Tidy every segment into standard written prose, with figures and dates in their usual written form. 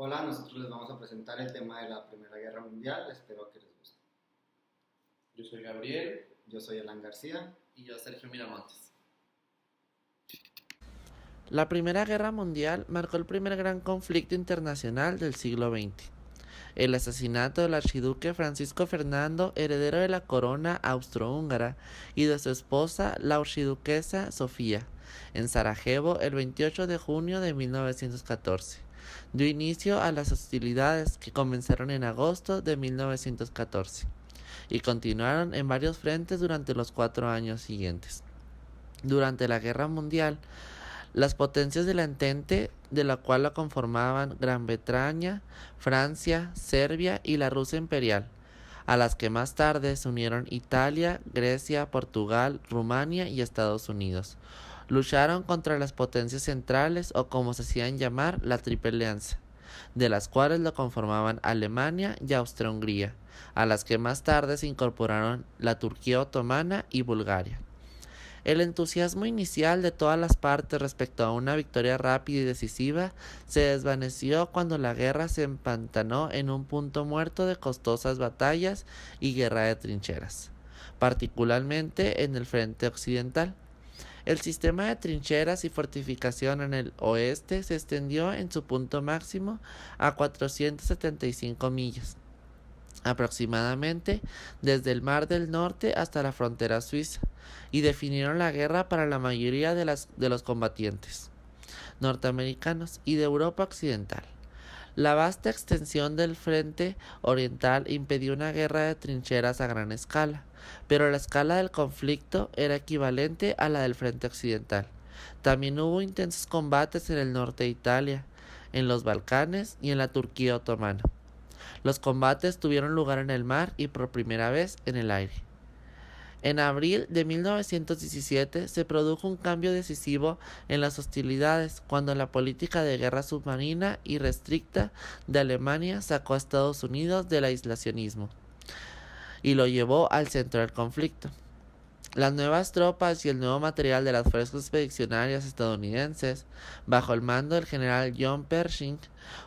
Hola, nosotros les vamos a presentar el tema de la Primera Guerra Mundial, espero que les guste. Yo soy Gabriel. Yo soy Alan García. Y yo Sergio Miramontes. La Primera Guerra Mundial marcó el primer gran conflicto internacional del siglo XX. El asesinato del archiduque Francisco Fernando, heredero de la corona austrohúngara, y de su esposa, la archiduquesa Sofía, en Sarajevo el 28 de junio de 1914. Dio inicio a las hostilidades que comenzaron en agosto de 1914 y continuaron en varios frentes durante los 4 años siguientes. Durante la Guerra Mundial, las potencias de la Entente, de la cual la conformaban Gran Bretaña, Francia, Serbia y la Rusia imperial, a las que más tarde se unieron Italia, Grecia, Portugal, Rumania y Estados Unidos, lucharon contra las potencias centrales, o como se hacían llamar, la Triple Alianza, de las cuales lo conformaban Alemania y Austria-Hungría, a las que más tarde se incorporaron la Turquía otomana y Bulgaria. El entusiasmo inicial de todas las partes respecto a una victoria rápida y decisiva se desvaneció cuando la guerra se empantanó en un punto muerto de costosas batallas y guerra de trincheras, particularmente en el frente occidental. El sistema de trincheras y fortificación en el oeste se extendió en su punto máximo a 475 millas, aproximadamente desde el Mar del Norte hasta la frontera suiza, y definieron la guerra para la mayoría de los combatientes norteamericanos y de Europa occidental. La vasta extensión del frente oriental impidió una guerra de trincheras a gran escala, pero la escala del conflicto era equivalente a la del frente occidental. También hubo intensos combates en el norte de Italia, en los Balcanes y en la Turquía otomana. Los combates tuvieron lugar en el mar y por primera vez en el aire. En abril de 1917 se produjo un cambio decisivo en las hostilidades cuando la política de guerra submarina y restricta de Alemania sacó a Estados Unidos del aislacionismo y lo llevó al centro del conflicto. Las nuevas tropas y el nuevo material de las fuerzas expedicionarias estadounidenses, bajo el mando del general John Pershing,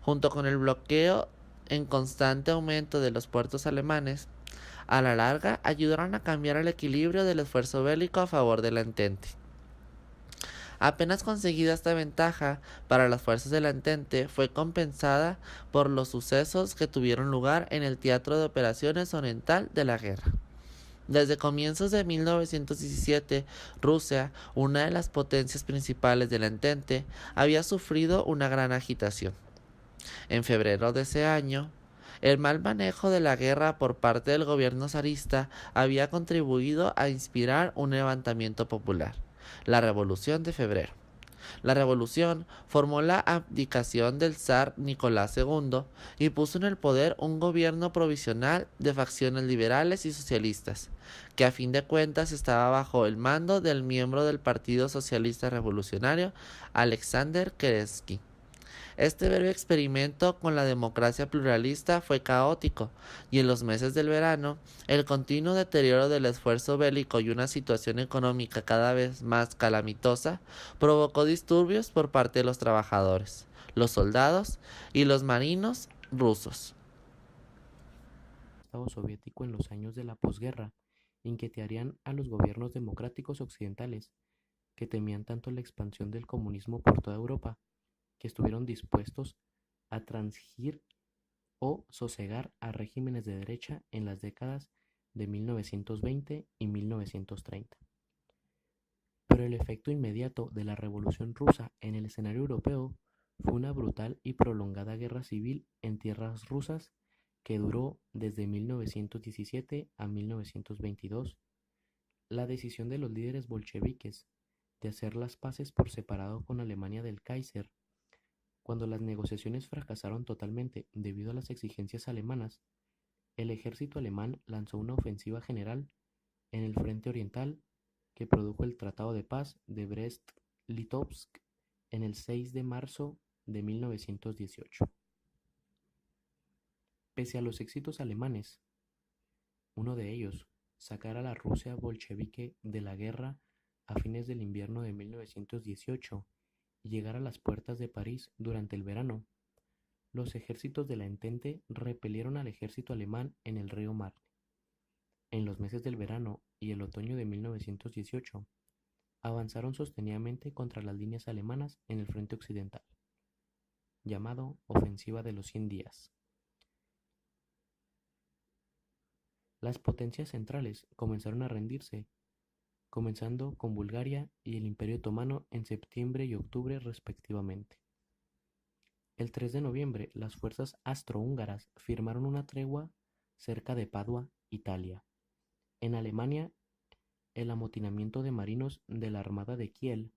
junto con el bloqueo en constante aumento de los puertos alemanes, a la larga ayudaron a cambiar el equilibrio del esfuerzo bélico a favor de la Entente. Apenas conseguida esta ventaja para las fuerzas de la Entente fue compensada por los sucesos que tuvieron lugar en el teatro de operaciones oriental de la guerra. Desde comienzos de 1917, Rusia, una de las potencias principales de la Entente, había sufrido una gran agitación. En febrero de ese año, el mal manejo de la guerra por parte del gobierno zarista había contribuido a inspirar un levantamiento popular, la Revolución de Febrero. La revolución formó la abdicación del zar Nicolás II y puso en el poder un gobierno provisional de facciones liberales y socialistas, que a fin de cuentas estaba bajo el mando del miembro del Partido Socialista Revolucionario, Alexander Kerensky. Este breve experimento con la democracia pluralista fue caótico, y en los meses del verano, el continuo deterioro del esfuerzo bélico y una situación económica cada vez más calamitosa provocó disturbios por parte de los trabajadores, los soldados y los marinos rusos. El Estado soviético en los años de la posguerra inquietarían a los gobiernos democráticos occidentales, que temían tanto la expansión del comunismo por toda Europa, que estuvieron dispuestos a transigir o sosegar a regímenes de derecha en las décadas de 1920 y 1930. Pero el efecto inmediato de la Revolución Rusa en el escenario europeo fue una brutal y prolongada guerra civil en tierras rusas que duró desde 1917 a 1922. La decisión de los líderes bolcheviques de hacer las paces por separado con Alemania del Kaiser, cuando las negociaciones fracasaron totalmente debido a las exigencias alemanas, el ejército alemán lanzó una ofensiva general en el frente oriental que produjo el Tratado de Paz de Brest-Litovsk en el 6 de marzo de 1918. Pese a los éxitos alemanes, uno de ellos, sacar a la Rusia bolchevique de la guerra a fines del invierno de 1918 y llegar a las puertas de París durante el verano, los ejércitos de la Entente repelieron al ejército alemán en el río Marne. En los meses del verano y el otoño de 1918, avanzaron sostenidamente contra las líneas alemanas en el frente occidental, llamado Ofensiva de los 100 días. Las potencias centrales comenzaron a rendirse, comenzando con Bulgaria y el Imperio Otomano en septiembre y octubre respectivamente. El 3 de noviembre, las fuerzas austrohúngaras firmaron una tregua cerca de Padua, Italia. En Alemania, el amotinamiento de marinos de la Armada de Kiel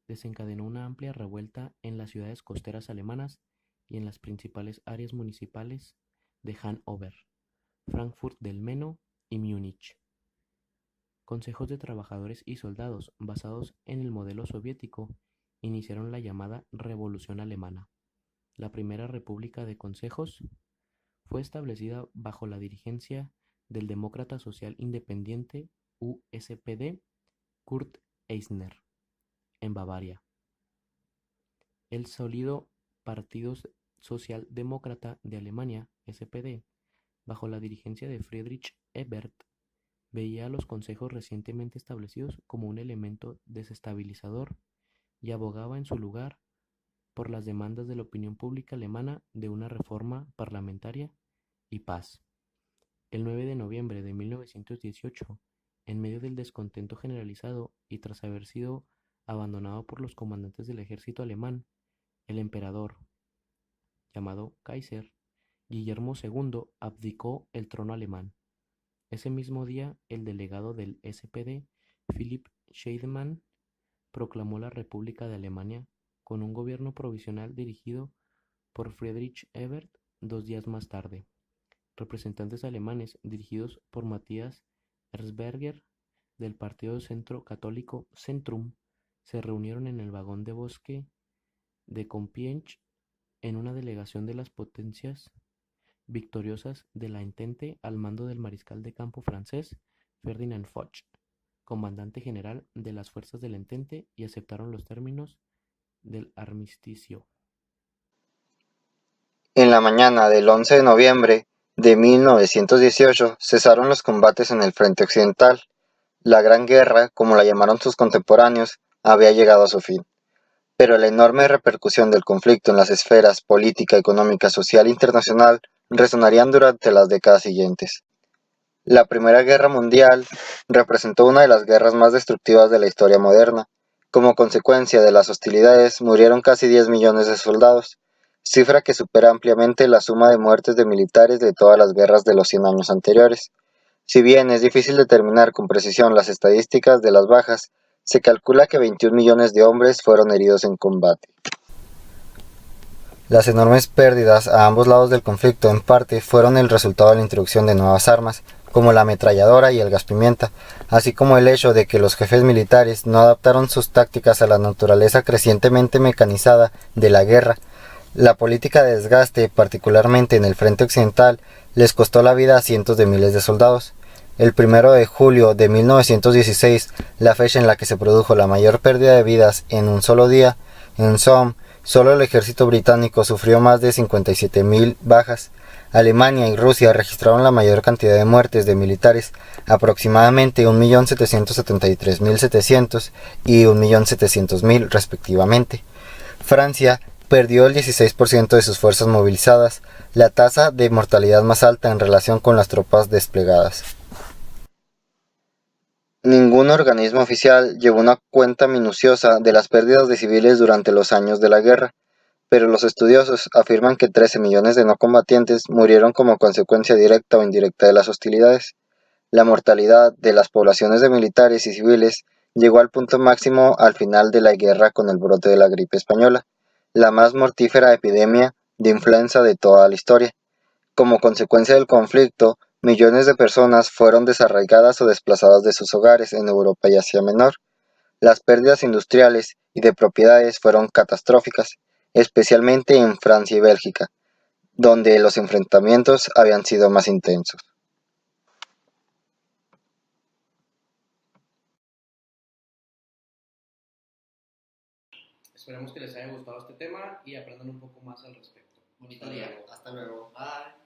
desencadenó una amplia revuelta en las ciudades costeras alemanas y en las principales áreas municipales de Hannover, Frankfurt del Meno y Múnich. Consejos de trabajadores y soldados basados en el modelo soviético iniciaron la llamada Revolución Alemana. La primera república de consejos fue establecida bajo la dirigencia del demócrata social independiente USPD Kurt Eisner en Bavaria. El sólido Partido Socialdemócrata de Alemania, SPD, bajo la dirigencia de Friedrich Ebert, veía a los consejos recientemente establecidos como un elemento desestabilizador y abogaba en su lugar por las demandas de la opinión pública alemana de una reforma parlamentaria y paz. El 9 de noviembre de 1918, en medio del descontento generalizado y tras haber sido abandonado por los comandantes del ejército alemán, el emperador, llamado Kaiser, Guillermo II, abdicó el trono alemán. Ese mismo día, el delegado del SPD, Philipp Scheidemann, proclamó la República de Alemania con un gobierno provisional dirigido por Friedrich Ebert 2 días más tarde. Representantes alemanes dirigidos por Matthias Erzberger del partido centro católico Centrum se reunieron en el vagón de bosque de Compiègne en una delegación de las potencias victoriosas de la Entente al mando del mariscal de campo francés Ferdinand Foch, comandante general de las fuerzas de la Entente, y aceptaron los términos del armisticio. En la mañana del 11 de noviembre de 1918 cesaron los combates en el frente occidental. La Gran Guerra, como la llamaron sus contemporáneos, había llegado a su fin. Pero la enorme repercusión del conflicto en las esferas política, económica, social e internacional resonarían durante las décadas siguientes. La Primera Guerra Mundial representó una de las guerras más destructivas de la historia moderna. Como consecuencia de las hostilidades murieron casi 10 millones de soldados, cifra que supera ampliamente la suma de muertes de militares de todas las guerras de los 100 años anteriores. Si bien es difícil determinar con precisión las estadísticas de las bajas, se calcula que 21 millones de hombres fueron heridos en combate. Las enormes pérdidas a ambos lados del conflicto en parte fueron el resultado de la introducción de nuevas armas, como la ametralladora y el gas pimienta, así como el hecho de que los jefes militares no adaptaron sus tácticas a la naturaleza crecientemente mecanizada de la guerra. La política de desgaste, particularmente en el frente occidental, les costó la vida a cientos de miles de soldados. El 1 de julio de 1916, la fecha en la que se produjo la mayor pérdida de vidas en un solo día, en Somme, solo el ejército británico sufrió más de 57.000 bajas. Alemania y Rusia registraron la mayor cantidad de muertes de militares, aproximadamente 1.773.700 y 1.700.000 respectivamente. Francia perdió el 16% de sus fuerzas movilizadas, la tasa de mortalidad más alta en relación con las tropas desplegadas. Ningún organismo oficial llevó una cuenta minuciosa de las pérdidas de civiles durante los años de la guerra, pero los estudiosos afirman que 13 millones de no combatientes murieron como consecuencia directa o indirecta de las hostilidades. La mortalidad de las poblaciones de militares y civiles llegó al punto máximo al final de la guerra con el brote de la gripe española, la más mortífera epidemia de influenza de toda la historia. Como consecuencia del conflicto, millones de personas fueron desarraigadas o desplazadas de sus hogares en Europa y Asia Menor. Las pérdidas industriales y de propiedades fueron catastróficas, especialmente en Francia y Bélgica, donde los enfrentamientos habían sido más intensos. Esperemos que les haya gustado este tema y aprendan un poco más al respecto. Bonito día. Hasta luego. Bye.